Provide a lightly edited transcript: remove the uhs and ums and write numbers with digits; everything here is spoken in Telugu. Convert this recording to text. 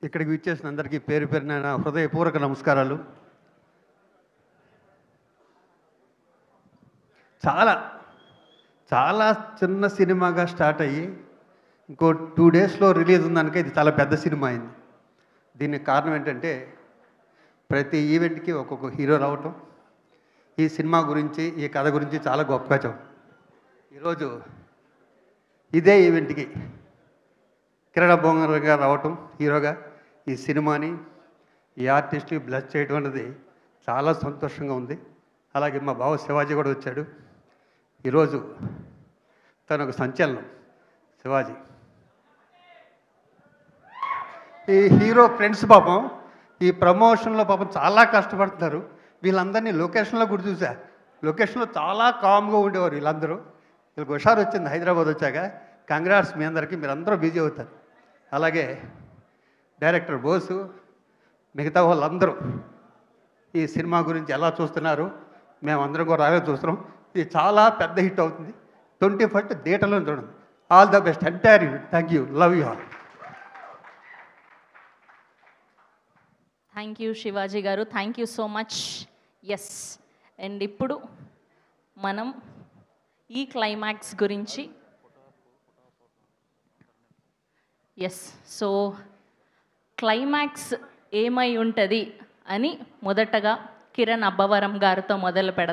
ఇక్కడికి విచ్చేసిన అందరికీ పేరు పేరున నా హృదయపూర్వక నమస్కారాలు. చాలా చాలా చిన్న సినిమాగా స్టార్ట్ అయ్యి ఇంకో 2 డేస్లో రిలీజ్ ఉందనుక ఇది చాలా పెద్ద సినిమా అయింది. దీనికి కారణం ఏంటంటే ప్రతి ఈవెంట్కి ఒక్కొక్క హీరో రావటం, ఈ సినిమా గురించి ఈ కథ గురించి చాలా గొప్పగా చెప్పడం. ఈరోజు ఇదే ఈవెంట్కి కిరణ్ అబ్బోంగర్ గారు రావటం హీరోగా ఈ సినిమాని ఈ ఆర్టిస్ట్ని బ్లెస్ చేయడం అనేది చాలా సంతోషంగా ఉంది. అలాగే మా బావ శివాజీ కూడా వచ్చాడు. ఈరోజు తను ఒక సంచలనం. శివాజీ ఈ హీరో ఫ్రెండ్స్ పాపం ఈ ప్రమోషన్లో పాపం చాలా కష్టపడుతున్నారు. వీళ్ళందరినీ లొకేషన్లో కూడా చూసా. లొకేషన్లో చాలా కామ్గా ఉండేవారు వీళ్ళందరూ. వీళ్ళకి హుషారు వచ్చింది హైదరాబాద్ వచ్చాక. కంగ్రాట్స్ మీ అందరికీ, మీరందరూ బిజీ అవుతారు. అలాగే డైరెక్టర్ బోసు, మిగతా వాళ్ళందరూ ఈ సినిమా గురించి ఎలా చూస్తున్నారు, మేమందరం కూడా అలాగే చూస్తున్నాం. ఇది చాలా పెద్ద హిట్ అవుతుంది. 21st థియేటర్లో చూడండి. All the best entire unit. Thank you, love you all. Thank you Shivaji garu, thank you so much. Yes, and ఇప్పుడు మనం ఈ క్లైమాక్స్ గురించి సో క్లైమాక్స్ ఏమై ఉంటుంది అని మొదటగా కిరణ్ అబ్బవరం గారితో మొదలు పెడతాం.